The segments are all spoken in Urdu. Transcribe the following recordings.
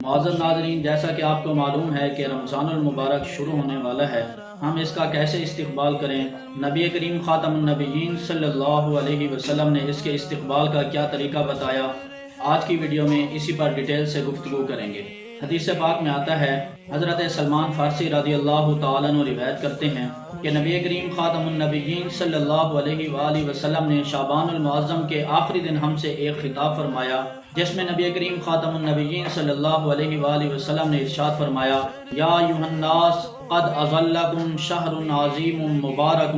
معزز ناظرین، جیسا کہ آپ کو معلوم ہے کہ رمضان المبارک شروع ہونے والا ہے، ہم اس کا کیسے استقبال کریں؟ نبی کریم خاتم النبیین صلی اللہ علیہ وسلم نے اس کے استقبال کا کیا طریقہ بتایا؟ آج کی ویڈیو میں اسی پر ڈیٹیل سے گفتگو کریں گے۔ حدیث پاک میں آتا ہے، حضرت سلمان فارسی رضی اللہ تعالیٰ عنہ روایت کرتے ہیں کہ نبی کریم خاتم النبیین صلی اللہ علیہ وآلہ وسلم نے شعبان المعظم کے آخری دن ہم سے ایک خطاب فرمایا، جس میں نبی کریم خاتم النبیین صلی اللہ علیہ وآلہ وسلم نے ارشاد فرمایا، یا ایھا الناس قد اظلکم شہر عظیم مبارک،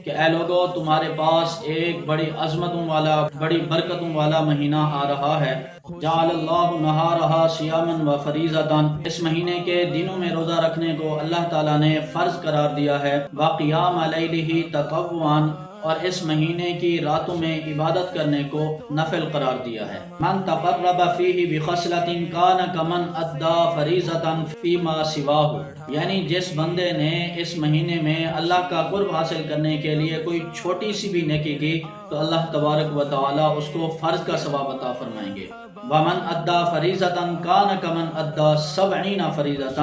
کہ اے لوگو، تمہارے پاس ایک بڑی عظمتوں والا، بڑی برکتوں والا مہینہ آ رہا ہے۔ جعل اللہ نہارہا صیاما و فریضۃ، اس مہینے کے دنوں میں روزہ رکھنے کو اللہ تعالیٰ نے فرض قرار دیا ہے، وقیام لیلہ تطوعا، اور اس مہینے کی راتوں میں عبادت کرنے کو نفل قرار دیا ہے۔ من تقرب فیہ بخصلۃ کان کمن ادی فریضۃ فیما سواہ، یعنی جس بندے نے اس مہینے میں اللہ کا قرب حاصل کرنے کے لیے کوئی چھوٹی سی بھی نیکی کی تو اللہ تبارک و تعالی اس کو فرض کا ثواب عطا فرمائیں گے۔ ومن ادی فریضۃ کان کمن ادی 70 فریضۃ،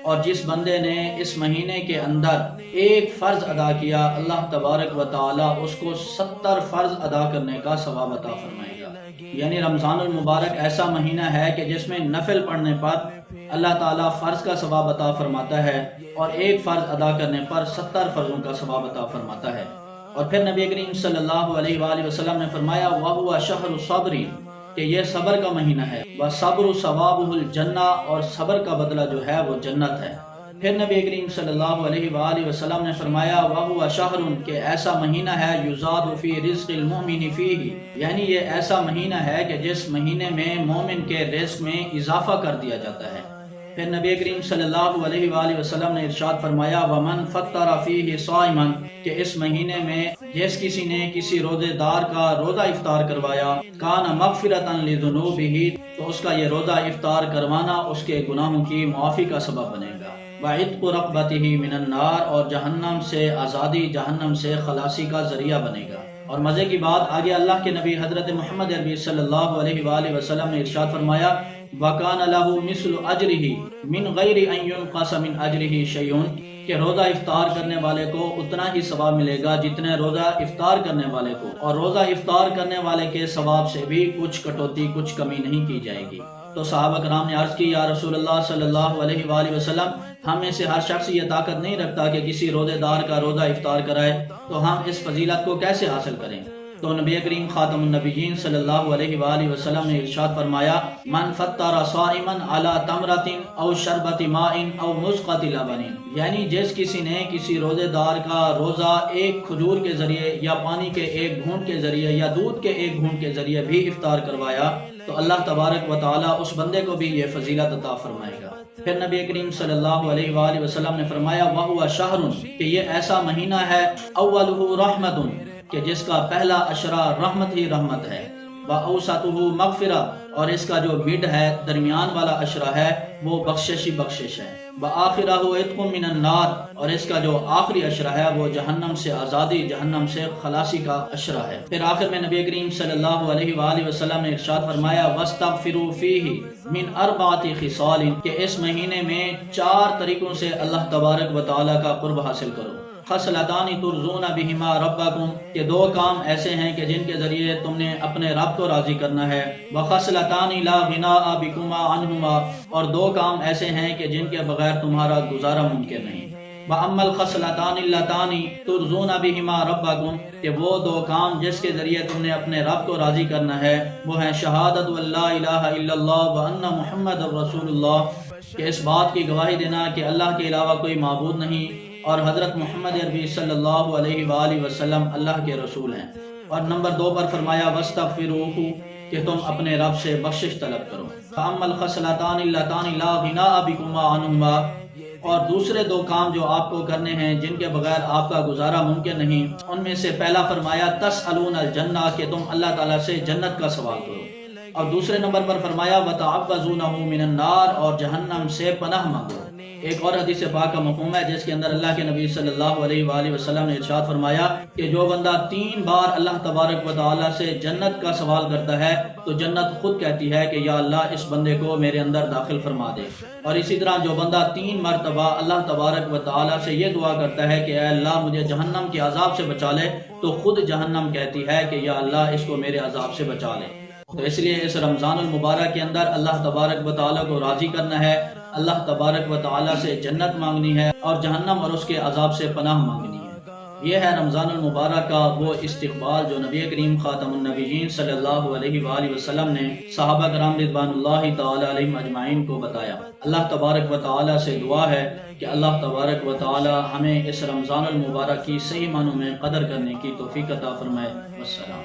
اور جس بندے نے اس مہینے کے اندر ایک فرض ادا کیا، اللہ تبارک و تعالی اس کو 70 فرض ادا کرنے کا ثواب عطا فرمائے گا۔ یعنی رمضان المبارک ایسا مہینہ ہے کہ جس میں نفل پڑھنے پر اللہ تعالیٰ فرض کا ثواب عطا فرماتا ہے، اور ایک فرض ادا کرنے پر 70 فرضوں کا ثواب عطا فرماتا ہے۔ اور پھر نبی کریم صلی اللہ علیہ وآلہ وسلم نے فرمایا، وَهُوَ شَهْرُ الصَّبْرِ، کہ یہ صبر کا مہینہ ہے، وَصَبْرُ ثَوَابُهُ الْجَنَّةُ، اور صبر کا بدلہ جو ہے وہ جنت ہے۔ پھر نبی کریم صلی اللہ علیہ وآلہ وسلم نے فرمایا، وَهُوَ شَهْرٌ، کہ ایسا مہینہ ہے، يُزَادُ فِي رِزْقِ الْمُؤْمِنِ فِيهِ، یعنی یہ ایسا مہینہ ہے کہ جس مہینے میں مومن کے رزق میں اضافہ کر دیا جاتا ہے۔ پھر نبی کریم صلی اللہ علیہ وآلہ وسلم نے ارشاد فرمایا، وَمَنْ فَطَّرَ فِيهِ صَائِمًا، کہ اس مہینے میں جس کسی نے کسی روزے دار کا روزہ افطار کروایا، کَانَ مَغْفِرَةً لِذُنُوبِهِ، تو اس کا یہ روزہ افطار کروانا اس کے گناہوں کی معافی کا سبب بنے گا۔ وَعِتْقُ رَقْبَتِهِ مِنَ النَّارِ، اور جہنم سے آزادی، جہنم سے خلاصی کا ذریعہ بنے گا۔ اور مزے کی بات، آگے اللہ کے نبی حضرت محمد عربی صلی اللہ علیہ وآلہ وسلم نے ارشاد فرمایا، وَكَانَ لَهُ مِثْلُ أَجْرِهِ مِنْ غَيْرِ أَنْ يُنْقَصَ مِنْ أَجْرِهِ شَيْءٌ، کہ روزہ افطار کرنے والے کو اتنا ہی ثواب ملے گا جتنے روزہ افطار کرنے والے کو، اور روزہ افطار کرنے والے کے ثواب سے بھی کچھ کٹوتی، کچھ کمی نہیں کی جائے گی۔ تو صحابہ کرام نے عرض کی، یا رسول اللہ صلی اللہ علیہ وآلہ وسلم، ہم میں سے ہر شخص یہ طاقت نہیں رکھتا کہ کسی روزے دار کا روزہ افطار کرائے، تو ہم اس فضیلت کو کیسے حاصل کریں؟ تو نبی کریم خاتم النبیین صلی اللہ علیہ وآلہ وسلم نے ارشاد فرمایا، من فطر صائما علی تمرۃ او شربۃ ماء او مسقۃ لبن، یعنی جس کسی نے کسی روزے دار کا روزہ ایک کھجور کے ذریعے یا پانی کے ایک گھونٹ کے ذریعے یا دودھ کے ایک گھونٹ کے ذریعے بھی افطار کروایا، تو اللہ تبارک و تعالیٰ اس بندے کو بھی یہ فضیلت عطا فرمائے گا۔ پھر نبی کریم صلی اللہ علیہ وآلہ وسلم نے فرمایا، وَهُوَ شَهْرٌ، کہ یہ ایسا مہینہ ہے، أَوَّلُهُ رَحْمَةٌ، کہ جس کا پہلا اشرہ رحمت ہی رحمت ہے، وَأَوْسَطُهُ مَغْفِرَةٌ، اور اس کا جو مڈ ہے، درمیان والا اشرہ ہے، وہ بخشش ہی بخشش ہے، وَآخِرَهُ عِتْقٌ مِّنَ النَّارِ، اور اس کا جو آخری اشرہ ہے وہ جہنم سے آزادی، جہنم سے خلاصی کا اشرہ ہے۔ پھر آخر میں نبی کریم صلی اللہ علیہ وآلہ وسلم نے ارشاد فرمایا، وَاسْتَغْفِرُوا فِيهِ مِنْ أَرْبَعَةِ خِصَالٍ، کہ اس مہینے میں 4 طریقوں سے اللہ تبارک و تعالیٰ کا قرب حاصل کرو۔ خصلتان ترضون بہما ربکم، کہ 2 کام ایسے ہیں کہ جن کے ذریعے تم نے اپنے رب کو راضی کرنا ہے، وخصلتان لا غناء بکما عنہما، اور 2 کام ایسے ہیں کہ جن کے بغیر تمہارا گزارا ممکن نہیں۔ وَأَمَّا الْخَصْلَتَانِ اللَّتَانِ تُرْضُونَ بِهِمَا رَبَّكُمْ، کہ وہ 2 کام جس کے ذریعے تم نے اپنے رب کو راضی کرنا ہے، وہ ہیں شہادت وَلَّا إِلَٰهَ إِلَّا اللَّهُ وَأَنَّ مُحَمَّدًا رَسُولُ اللَّهِ، کہ اس بات کی گواہی دینا کہ اللہ کے علاوہ کوئی معبود نہیں، اور حضرت محمد عربی صلی اللہ علیہ وآلہ وسلم اللہ کے رسول ہیں۔ اور نمبر 2 پر فرمایا، وَاسْتَغْفِرُوهُ، کہ تم اپنے رب سے بخشش طلب کرو۔ فَأَمَّا الْخَصْلَتَانِ اللَّتَانِ لَا غِنَاءَ بِكُمَا عَنْهُمَا، اور دوسرے 2 کام جو آپ کو کرنے ہیں جن کے بغیر آپ کا گزارا ممکن نہیں، ان میں سے پہلا فرمایا، تسألون الجنہ، کہ تم اللہ تعالیٰ سے جنت کا سوال کرو۔ اور دوسرے نمبر پر فرمایا وَتَعَوَّذُونَهُ مِنَ النَّارِ، اور جہنم سے پناہ مانگو۔ ایک اور حدیث پاک کا مفہوم ہے جس کے اندر اللہ کے نبی صلی اللہ علیہ وآلہ وسلم نے ارشاد فرمایا کہ جو بندہ 3 بار اللہ تبارک و تعالیٰ سے جنت کا سوال کرتا ہے تو جنت خود کہتی ہے کہ یا اللہ اس بندے کو میرے اندر داخل فرما دے۔ اور اسی طرح جو بندہ 3 مرتبہ اللہ تبارک و تعالیٰ سے یہ دعا کرتا ہے کہ اے اللہ مجھے جہنم کے عذاب سے بچا لے، تو خود جہنم کہتی ہے کہ یا اللہ اس کو میرے عذاب سے بچا لے۔ تو اس لیے اس رمضان المبارک کے اندر اللہ تبارک و تعالیٰ کو راضی کرنا ہے، اللہ تبارک و تعالیٰ سے جنت مانگنی ہے اور جہنم اور اس کے عذاب سے پناہ مانگنی ہے۔ یہ ہے رمضان المبارک کا وہ استقبال جو نبی کریم خاتم النبیین صلی اللہ علیہ وآلہ وسلم نے صحابہ کرام رضوان اللہ تعالی علیہم اجمعین کو بتایا۔ اللہ تبارک و تعالیٰ سے دعا ہے کہ اللہ تبارک و تعالیٰ ہمیں اس رمضان المبارک کی صحیح معنوں میں قدر کرنے کی توفیق عطا فرمائے۔ والسلام۔